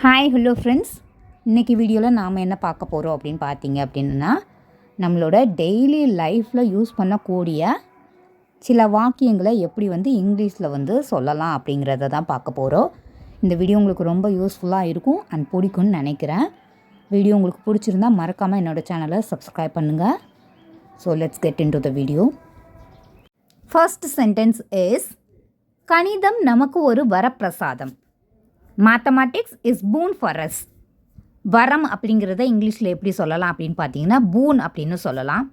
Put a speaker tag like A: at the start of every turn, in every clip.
A: Hi hello friends, இன்றைக்கி வீடியோவில் நாம் என்ன பார்க்க போகிறோம் அப்படின்னு பார்த்தீங்க அப்படின்னா, நம்மளோட டெய்லி லைஃப்பில் யூஸ் பண்ணக்கூடிய சில வாக்கியங்களை எப்படி இங்கிலீஷில் சொல்லலாம் அப்படிங்கிறத தான் பார்க்க போகிறோம். இந்த வீடியோ உங்களுக்கு ரொம்ப யூஸ்ஃபுல்லாக இருக்கும் அண்ட் பிடிக்கும்னு நினைக்கிறேன். வீடியோ உங்களுக்கு பிடிச்சிருந்தால் மறக்காமல் என்னோடய சேனலை சப்ஸ்கிரைப் பண்ணுங்கள். So let's get into the video. First sentence is, கணிதம் நமக்கு ஒரு வரப்பிரசாதம். Mathematics is boon for us. வரம் அப்படிங்கிறத இங்கிலீஷில் எப்படி சொல்லலாம் அப்படின்னு பார்த்தீங்கன்னா பூன் அப்படின்னு சொல்லலாம்.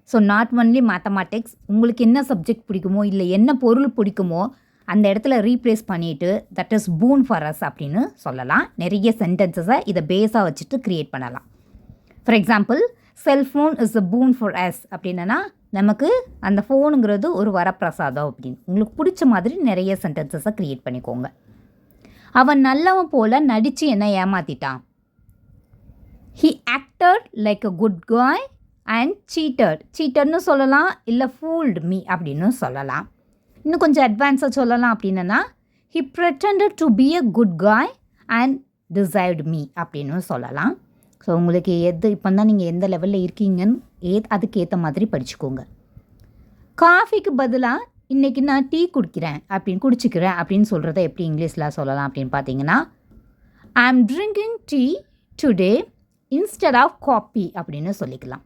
A: ஸோ நாட் ஒன்லி மேத்தமேட்டிக்ஸ், உங்களுக்கு என்ன சப்ஜெக்ட் பிடிக்குமோ இல்லை என்ன பொருள் பிடிக்குமோ அந்த இடத்துல ரீப்ளேஸ் பண்ணிவிட்டு that is boon for us அப்படின்னு சொல்லலாம். நிறைய சென்டென்சஸை இதை பேஸாக வச்சுட்டு க்ரியேட் பண்ணலாம். For example, cellphone is a boon for us அப்படின்னா நமக்கு அந்த ஃபோனுங்கிறது ஒரு வரப்பிரசாதம் அப்படின்னு. உங்களுக்கு பிடிச்ச மாதிரி நிறைய சென்டென்சஸை க்ரியேட் பண்ணிக்கோங்க. அவன் நல்லவன் போல் நடித்து என்னை ஏமாற்றிட்டான். He acted like a good guy and சீட்டர்னு சொல்லலாம், இல்லை ஃபூல்டு மீ அப்படின்னு சொல்லலாம். இன்னும் கொஞ்சம் அட்வான்ஸாக சொல்லலாம் அப்படின்னா he pretended to be a good guy and deserved me அப்படின்னு சொல்லலாம். ஸோ உங்களுக்கு இப்போ தான் நீங்கள் எந்த லெவலில் இருக்கீங்கன்னு அதுக்கேற்ற மாதிரி படிச்சுக்கோங்க. காஃபிக்கு பதிலாக இன்றைக்கி நான் டீ குடிச்சிக்கிறேன் அப்படின்னு சொல்கிறத எப்படி இங்கிலீஷில் சொல்லலாம் அப்படின்னு பார்த்தீங்கன்னா, I am drinking tea today instead of coffee அப்படின்னு சொல்லிக்கலாம்.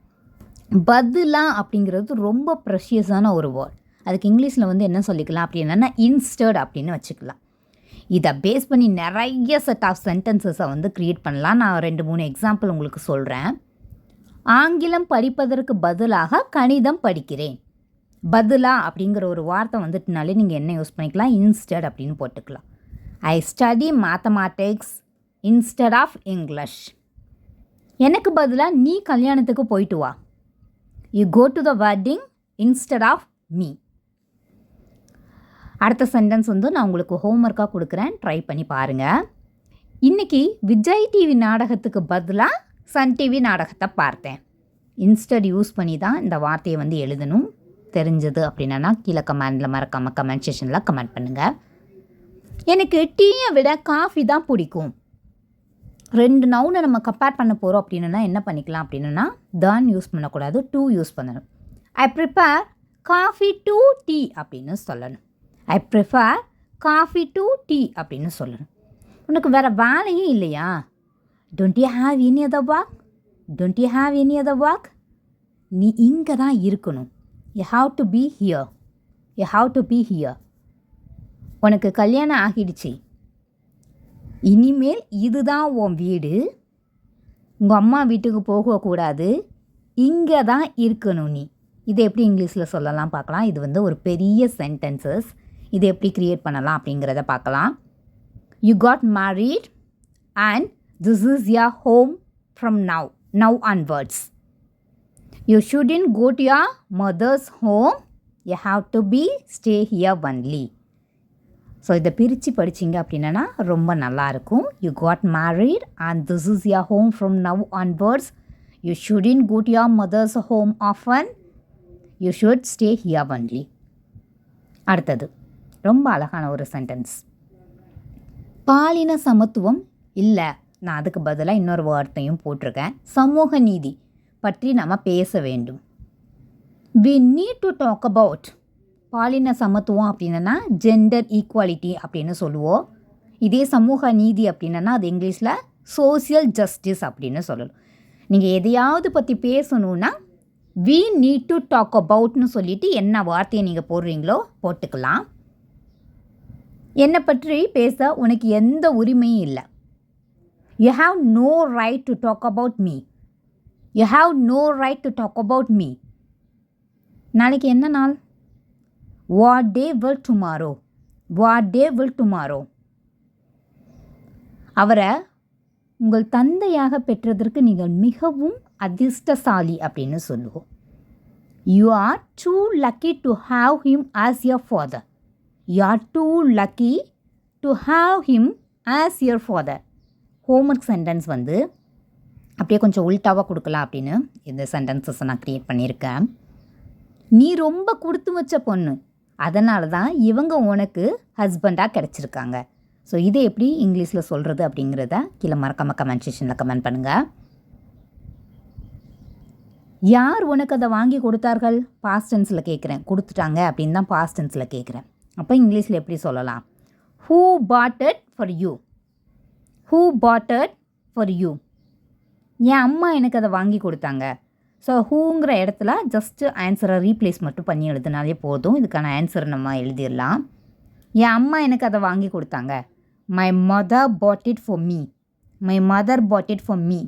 A: பதிலாக அப்படிங்கிறது ரொம்ப ப்ரெஷியஸான ஒரு வேர்ட். அதுக்கு இங்கிலீஷில் என்ன சொல்லிக்கலாம் அப்படின்னா இன்ஸ்டட் அப்படின்னு வச்சுக்கலாம். இதை பேஸ் பண்ணி நிறைய செட் ஆஃப் சென்டென்சஸை க்ரியேட் பண்ணலாம். நான் 2-3 எக்ஸாம்பிள் உங்களுக்கு சொல்கிறேன். ஆங்கிலம் படிப்பதற்கு பதிலாக கணிதம் படிக்கிறேன். பதிலாக அப்படிங்கிற ஒரு வார்த்தை வந்துட்டுனாலே நீங்கள் என்ன யூஸ் பண்ணிக்கலாம், இன்ஸ்டட் அப்படின்னு போட்டுக்கலாம். I study mathematics instead of English. எனக்கு பதிலாக நீ கல்யாணத்துக்கு போயிட்டு வா. You go to the wedding instead of me. அடுத்த சென்டென்ஸ் நான் உங்களுக்கு ஹோம்ஒர்க்காக கொடுக்குறேன், ட்ரை பண்ணி பாருங்கள். இன்றைக்கி விஜய் டிவி நாடகத்துக்கு பதிலாக சன் டிவி நாடகத்தை பார்த்தேன். இன்ஸ்டட் யூஸ் பண்ணி தான் இந்த வார்த்தையை எழுதணும். தெரிஞ்சது அப்படின்னா கீழே கமெண்டில் மறக்காமல் கமெண்ட் செக்ஷனில் கமெண்ட் பண்ணுங்கள். எனக்கு டீயை விட காஃபி தான் பிடிக்கும். 2 நவுனை நம்ம கம்பேர் பண்ண போகிறோம் அப்படின்னா என்ன பண்ணிக்கலாம் அப்படின்னா தான் யூஸ் பண்ணக்கூடாது, டூ யூஸ் பண்ணணும். I prefer coffee to tea அப்படின்னு சொல்லணும். I prefer coffee to tea அப்படின்னு சொல்லணும். உனக்கு வேறு வேலையே இல்லையா? Don't you have any other work? Don't you have any other work? நீ இங்கே தான் இருக்கணும். You have to be here. You have to be here. உனக்கு கல்யாணம் ஆகிடுச்சு, இனிமேல் இதுதான் உன் வீடு. உங்கள் அம்மா வீட்டுக்கு போகக்கூடாது, இங்கே தான் இருக்கணும் நீ. இதை எப்படி இங்கிலீஷில் சொல்லலாம் பார்க்கலாம். இது ஒரு பெரிய சென்டென்சஸ். இதை எப்படி க்ரியேட் பண்ணலாம் அப்படிங்கிறத பார்க்கலாம். You got married and this is your home from now onwards. You shouldn't go to your mother's home. You have to stay here only. So இதை பிரித்து படிச்சிங்க அப்படின்னா ரொம்ப நல்லாயிருக்கும். You got married and this is your home from now onwards. You shouldn't go to your mother's home often. You should stay here only. அடுத்தது ரொம்ப அழகான ஒரு sentence. பாலின சமத்துவம் இல்லை, நான் அதுக்கு பதிலாக இன்னொரு வார்த்தையும் போட்டிருக்கேன். சமூக நீதி பற்றி நம்ம பேச வேண்டும். we need to talk about பாலின சமத்துவம் அப்படின்னா ஜெண்டர் ஈக்குவாலிட்டி அப்படின்னு சொல்லுவோம். இதே சமூக நீதி அப்படின்னா அது இங்கிலீஷில் சோசியல் ஜஸ்டிஸ் அப்படின்னு சொல்லணும். நீங்கள் எதையாவது பற்றி பேசணுன்னா we need to talk aboutனு சொல்லிவிட்டு என்ன வார்த்தையை நீங்கள் போடுறீங்களோ போட்டுக்கலாம். என்னை பற்றி பேச உனக்கு எந்த உரிமையும் இல்லை. you have no right to talk about me. You have no right to talk about me. நாளைக்கு என்ன நாள்? What day will tomorrow? What day will tomorrow? அவரை உங்கள் தந்தையாக பெற்றதற்கு நீங்கள் மிகவும் அதிர்ஷ்டசாலி அப்படின்னு சொல்லுவோம். You are too lucky to have him as your father. You are too lucky to have him as your father. Homework sentence அப்படியே கொஞ்சம் உல்ட்டாவாக கொடுக்கலாம் அப்படின்னு இந்த சென்டென்சஸை நான் க்ரியேட் பண்ணியிருக்கேன். நீ ரொம்ப கொடுத்து வச்ச பொண்ணு, அதனால தான் இவங்க உனக்கு ஹஸ்பண்டாக கிடச்சிருக்காங்க. ஸோ இதை எப்படி இங்கிலீஷில் சொல்கிறது அப்படிங்கிறத கீழே மறக்காமல் கமெண்ட் செக்ஷனில் கமெண்ட் பண்ணுங்கள். யார் உனக்கு அதை வாங்கி கொடுத்தார்கள்? பாஸ்ட் டென்ஸில் கேட்குறேன். கொடுத்துட்டாங்க அப்படின்னு தான் பாஸ்ட் டென்ஸில் கேட்குறேன். அப்போ இங்கிலீஷில் எப்படி சொல்லலாம்? Who bought it for you? Who bought it for you? என் அம்மா எனக்கு அதை வாங்கி கொடுத்தாங்க. ஸோ ஹூங்கிற இடத்துல ஜஸ்ட்டு ஆன்சரை ரீப்ளேஸ் மட்டும் பண்ணி எழுதினாலே போதும். இதுக்கான ஆன்சரை நம்ம எழுதிடலாம். என் அம்மா எனக்கு அதை வாங்கி கொடுத்தாங்க. My mother pot it for me. My mother pot it for me.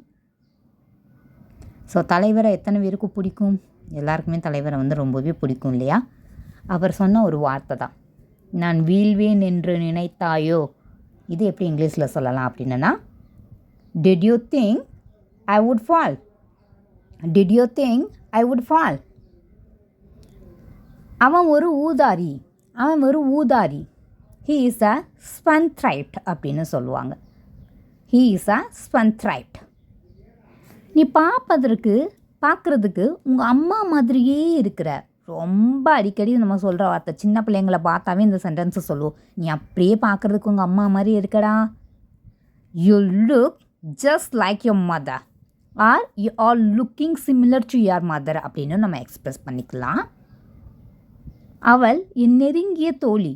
A: So தலைவரை எத்தனை பேருக்கு பிடிக்கும்? எல்லாருக்குமே தலைவரை வந்து ரொம்பவே பிடிக்கும் இல்லையா? அவர் சொன்ன ஒரு வார்த்தை தான், நான் வீழ்வேன் என்று நினைத்தாயோ. இது எப்படி இங்கிலீஷில் சொல்லலாம் அப்படின்னா, did you think I would fall? Did you think I would fall? அவன் ஒரு ஊதாரி. அவன் ஒரு ஊதாரி. ஹீ இஸ் அ ஸ்பன்த்ரைட் அப்படின்னு சொல்லுவாங்க. He is a spendthrift. நீ பார்க்குறதுக்கு உங்கள் அம்மா மாதிரியே இருக்கிற. ரொம்ப அடிக்கடி நம்ம சொல்கிற வார்த்தை. சின்ன பிள்ளைங்களை பார்த்தாவே இந்த சென்டென்ஸை சொல்லுவோம். நீ அப்படியே பார்க்குறதுக்கு உங்கள் அம்மா மாதிரி இருக்கடா. You look just like your mother are you are looking similar to your mother அப்படின்னு நம்ம எக்ஸ்ப்ரெஸ் பண்ணிக்கலாம். அவள் என் நெருங்கிய தோழி.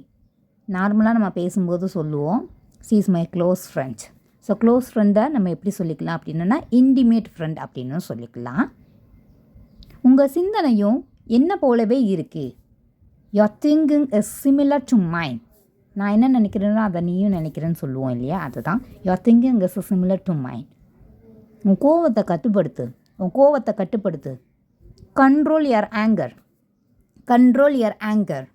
A: நார்மலாக நம்ம பேசும்போது சொல்லுவோம், she is my close friend. So close ஃப்ரெண்டை நம்ம எப்படி சொல்லிக்கலாம் அப்படின்னா இன்டிமேட் ஃப்ரெண்ட் அப்படின்னு சொல்லிக்கலாம். உங்கள் சிந்தனையும் என்ன போலவே இருக்குது. Your thinking is similar to mind. நான் என்ன நினைக்கிறேனோ அதை நீயும் நினைக்கிறேன்னு சொல்லுவோம் இல்லையா? அதுதான் your thinking is similar to mind. உன் கோவத்தை கட்டுப்படுத்து. உன் கோவத்தை கட்டுப்படுத்து. Control your anger. Control your anger.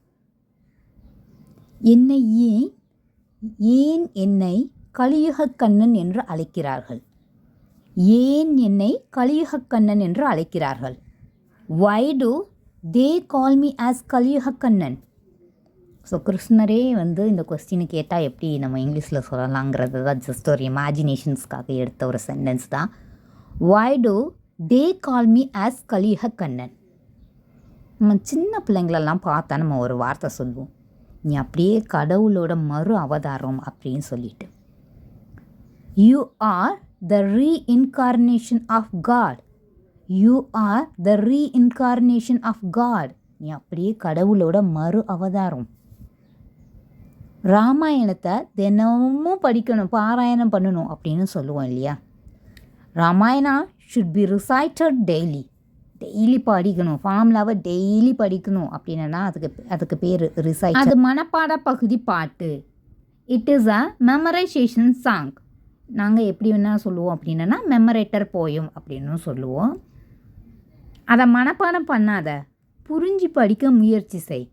A: என்னை ஏன் என்னை கலியுகக்கண்ணன் என்று அழைக்கிறார்கள்? ஏன் என்னை கலியுகக்கண்ணன் என்று அழைக்கிறார்கள்? Why do they call me as கலியுகக்கண்ணன்? ஸோ கிருஷ்ணரே வந்து இந்த கொஸ்டினை கேட்டால் எப்படி நம்ம இங்கிலீஷில் சொல்லலாங்கிறது தான் ஜஸ்ட் ஒரு இமேஜினேஷன்ஸ்க்காக எடுத்த ஒரு சென்டென்ஸ் தான். Why do they call me as கலியுகக்கண்ணன்? நம்ம சின்ன பிள்ளைங்களெல்லாம் பார்த்தா நம்ம ஒரு வார்த்தை சொல்லுவோம், நீ அப்படியே கடவுளோட மறு அவதாரம் அப்படின்னு சொல்லிட்டு. You are the reincarnation of God. You are the reincarnation of God. நீ அப்படியே கடவுளோட மறு அவதாரம். ராமாயணத்தை தினமும் படிக்கணும், பாராயணம் பண்ணணும் அப்படின்னு சொல்லுவோம் இல்லையா? Ramayana should be recited daily. Daily படிக்கணும். ஃபார்முலாவை டெய்லி படிக்கணும் அப்படின்னா அதுக்கு பேர் ரிசைட். அது மனப்பாட பகுதி பாட்டு. It is a memorisation song. நாங்கள் எப்படி வேணால் சொல்லுவோம் அப்படின்னா மெமரேட்டர் போயும் அப்படின்னு சொல்லுவோம். அதை மனப்பாடம் பண்ணாத, புரிஞ்சு படிக்க முயற்சி செய்.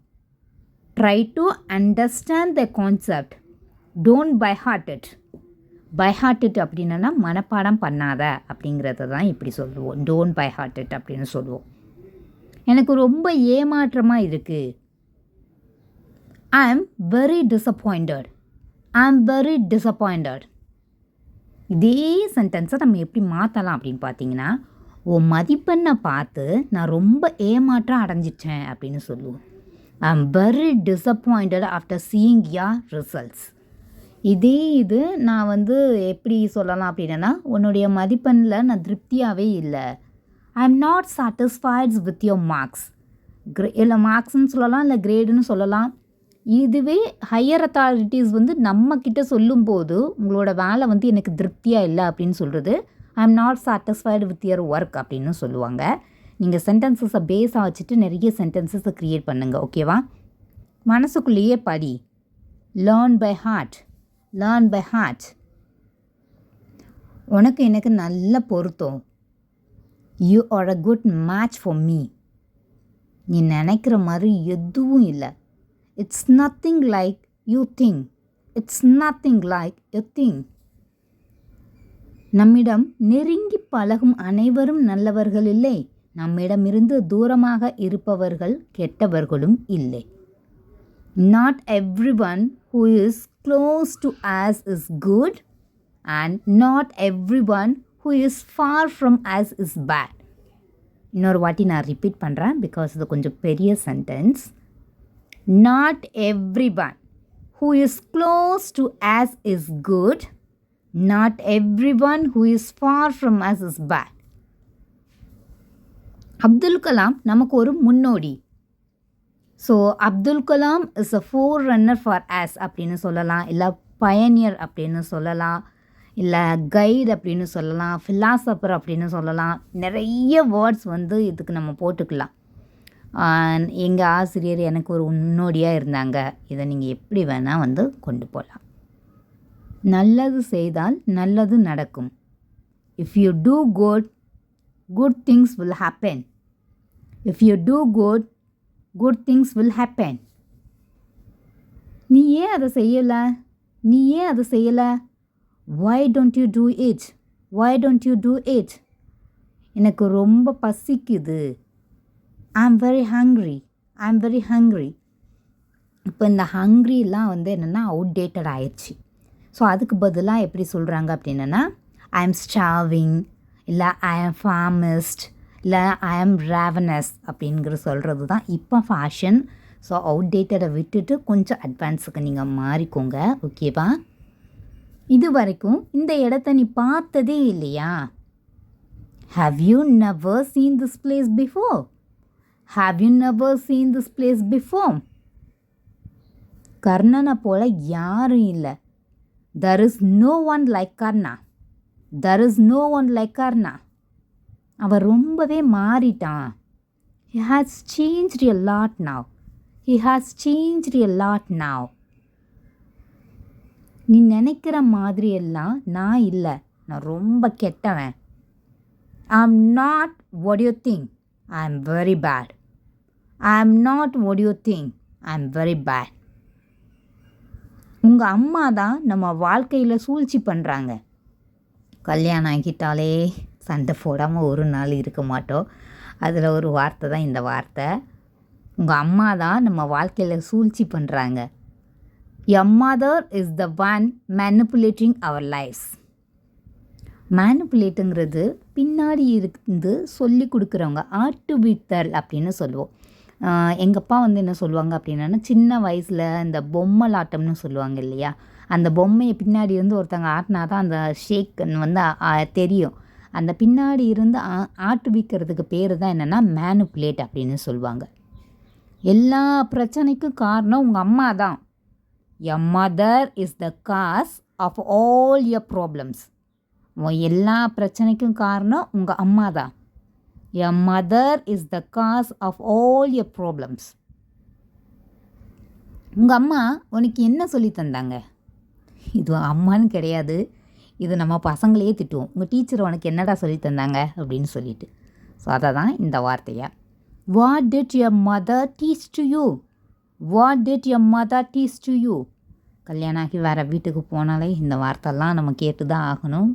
A: Try to understand the concept. Don't by heart it. By heart it அப்படின்னா மனப்பாடம் பண்ணாத அப்படிங்கிறத தான் இப்படி சொல்லுவோம். டோன்ட் பை ஹார்ட் இட் அப்படின்னு சொல்லுவோம். எனக்கு ரொம்ப ஏமாற்றமாக இருக்குது. ஐ am very disappointed. I am very disappointed. இதே சென்டென்ஸை நம்ம எப்படி மாற்றலாம் அப்படின்னு பார்த்தீங்கன்னா, உன் மதிப்பெண்ணை பார்த்து நான் ரொம்ப ஏமாற்றம் அடைஞ்சிட்டேன் அப்படின்னு சொல்லுவோம். I am very disappointed after seeing your results. இது நான் வந்து எப்படி சொல்லலாம் அப்படின்னா, உன்னுடைய மதிப்பெண்ணில் நான் திருப்தியாகவே இல்லை. I am not satisfieds with your marks. இல்லை மார்க்ஸ்ன்னு சொல்லலாம், இல்லை கிரேடுன்னு சொல்லலாம். இதுவே ஹையர் அத்தாரிட்டிஸ் வந்து நம்மக்கிட்ட சொல்லும்போது உங்களோட வேலை வந்து எனக்கு திருப்தியாக இல்லை அப்படின்னு சொல்கிறது ஐ am not satisfied with your work அப்படின்னு சொல்லுவாங்க. நீங்கள் சென்டென்சஸை பேஸாக வச்சுட்டு நிறைய சென்டென்சஸை க்ரியேட் பண்ணுங்கள். ஓகேவா? மனசுக்குள்ளேயே படி. Learn by heart. Learn by heart. உனக்கு எனக்கு நல்ல பொருத்தம். You are a good match for me. நீ நினைக்கிற மாதிரி எதுவும் இல்லை. It's nothing like you think. It's nothing like you think. நம்மிடம் நெருங்கி பழகும் அனைவரும் நல்லவர்கள் இல்லை. நம்மிடமிருந்து தூரமாக இருப்பவர்கள் கெட்டவர்களும் இல்லை. Not everyone who is close to us is good and not everyone who is far from us is bad. இன்னொரு வாட்டி நான் ரிப்பீட் பண்ணுறேன் பிகாஸ் இது கொஞ்சம் பெரிய sentence. Not everyone who is close to us is good. Not everyone who is far from us is bad. Abdul Kalam நமக்கு ஒரு முன்னோடி. So Abdul Kalam is a four runner for us அப்படின்னு சொல்லலாம், இல்லை பயனியர் அப்படின்னு சொல்லலாம், இல்லை கைடு அப்படின்னு சொல்லலாம், ஃபிலாசபர் அப்படின்னு சொல்லலாம். நிறைய வேர்ட்ஸ் வந்து இதுக்கு நம்ம போட்டுக்கலாம். எங்கள் ஆசிரியர் எனக்கு ஒரு முன்னோடியாக இருந்தாங்க. இதை நீங்கள் எப்படி வேணால் வந்து கொண்டு போகலாம். நல்லது செய்தால் நல்லது நடக்கும். If you do good, good things will happen. If you do good, good things will happen. நீ ஏன் அதை செய்யலை? நீ ஏன் அதை செய்யலை? why don't you do it? why don't you do it? எனக்கு ரொம்ப பசிக்குது. I'm very hungry. I'm very hungry. இப்போ இந்த ஹங்க்ரிலாம் வந்து என்னென்னா அவுட்டேட்டட் ஆயிடுச்சு. ஸோ அதுக்கு பதிலாக எப்படி சொல்கிறாங்க அப்படின்னா ஐ எம் ஸ்டார்விங், இல்லை ஐ எம் ஃபார்மிஸ்ட், இல்லை ஐ எம் ராவனஸ் அப்படிங்கிற சொல்கிறது தான் இப்போ ஃபேஷன். ஸோ அவுட்டேட்டடை விட்டுட்டு கொஞ்சம் அட்வான்ஸுக்கு நீங்கள் மாறிக்கோங்க. ஓகேவா? இது வரைக்கும் இந்த இடத்த நீ பார்த்ததே இல்லையா? Have you never seen this place before? Have you never seen this place before? கர்ணனை போல யாரும் இல்லை. There is no one like Karna. There is no one like Karna. அவன் ரொம்பவே மாறிட்டான். He has changed a lot now. He has changed a lot now. நீ நினைக்கிற மாதிரியெல்லாம் நான் இல்லை. நான் ரொம்ப கெட்டவன். I am not what you think. I am very bad. I am not what you think. I am very bad. உங்கள் அம்மா தான் நம்ம வாழ்க்கையில் சூழ்ச்சி பண்ணுறாங்க. கல்யாணம் ஆகிட்டாலே சண்டை போடாமல் ஒரு நாள் இருக்க மாட்டோம். அதில் ஒரு வார்த்தை தான் இந்த வார்த்தை. உங்கள் அம்மா தான் நம்ம வாழ்க்கையில் சூழ்ச்சி பண்ணுறாங்க. Your mother is the one manipulating our lives. மேனிப்புலேட்டுங்கிறது பின்னாடி இருந்து சொல்லி கொடுக்குறவங்க, ஆட்டுவித்தல் அப்படின்னு சொல்லுவோம். எங்கள் அப்பா வந்து என்ன சொல்லுவாங்க அப்படின்னா, சின்ன வயசில் இந்த பொம்மலாட்டம்னு சொல்லுவாங்க இல்லையா, அந்த பொம்மையை பின்னாடி இருந்து ஒருத்தங்க ஆட்டினா தான் அந்த ஷேக் வந்து தெரியும். அந்த பின்னாடி இருந்து ஆட்டுவிக்கிறதுக்கு பேர் தான் என்னென்னா மேனிப்புலேட் அப்படின்னு சொல்லுவாங்க. எல்லா பிரச்சனைக்கும் காரணம் உங்கள் அம்மா தான். Your mother is the cause of all your problems. எல்லா பிரச்சனைக்கும் காரணம் உங்கள் அம்மா தான். Your mother is the cause of all your problems. உங்கள் அம்மா உனக்கு என்ன சொல்லி தந்தாங்க? இது அம்மான்னு கிடையாது, இது நம்ம பசங்களையே திட்டுவோம். உங்கள் டீச்சர் உனக்கு என்னடா சொல்லி தந்தாங்க அப்படின்னு சொல்லிட்டு. ஸோ அதை தான் இந்த வார்த்தையா. What did your mother teach to you? What did your mother teach to you? கல்யாணம் ஆகி வேறு வீட்டுக்கு போனாலே இந்த வார்த்தைலாம் நம்ம கேட்டு தான் ஆகணும்.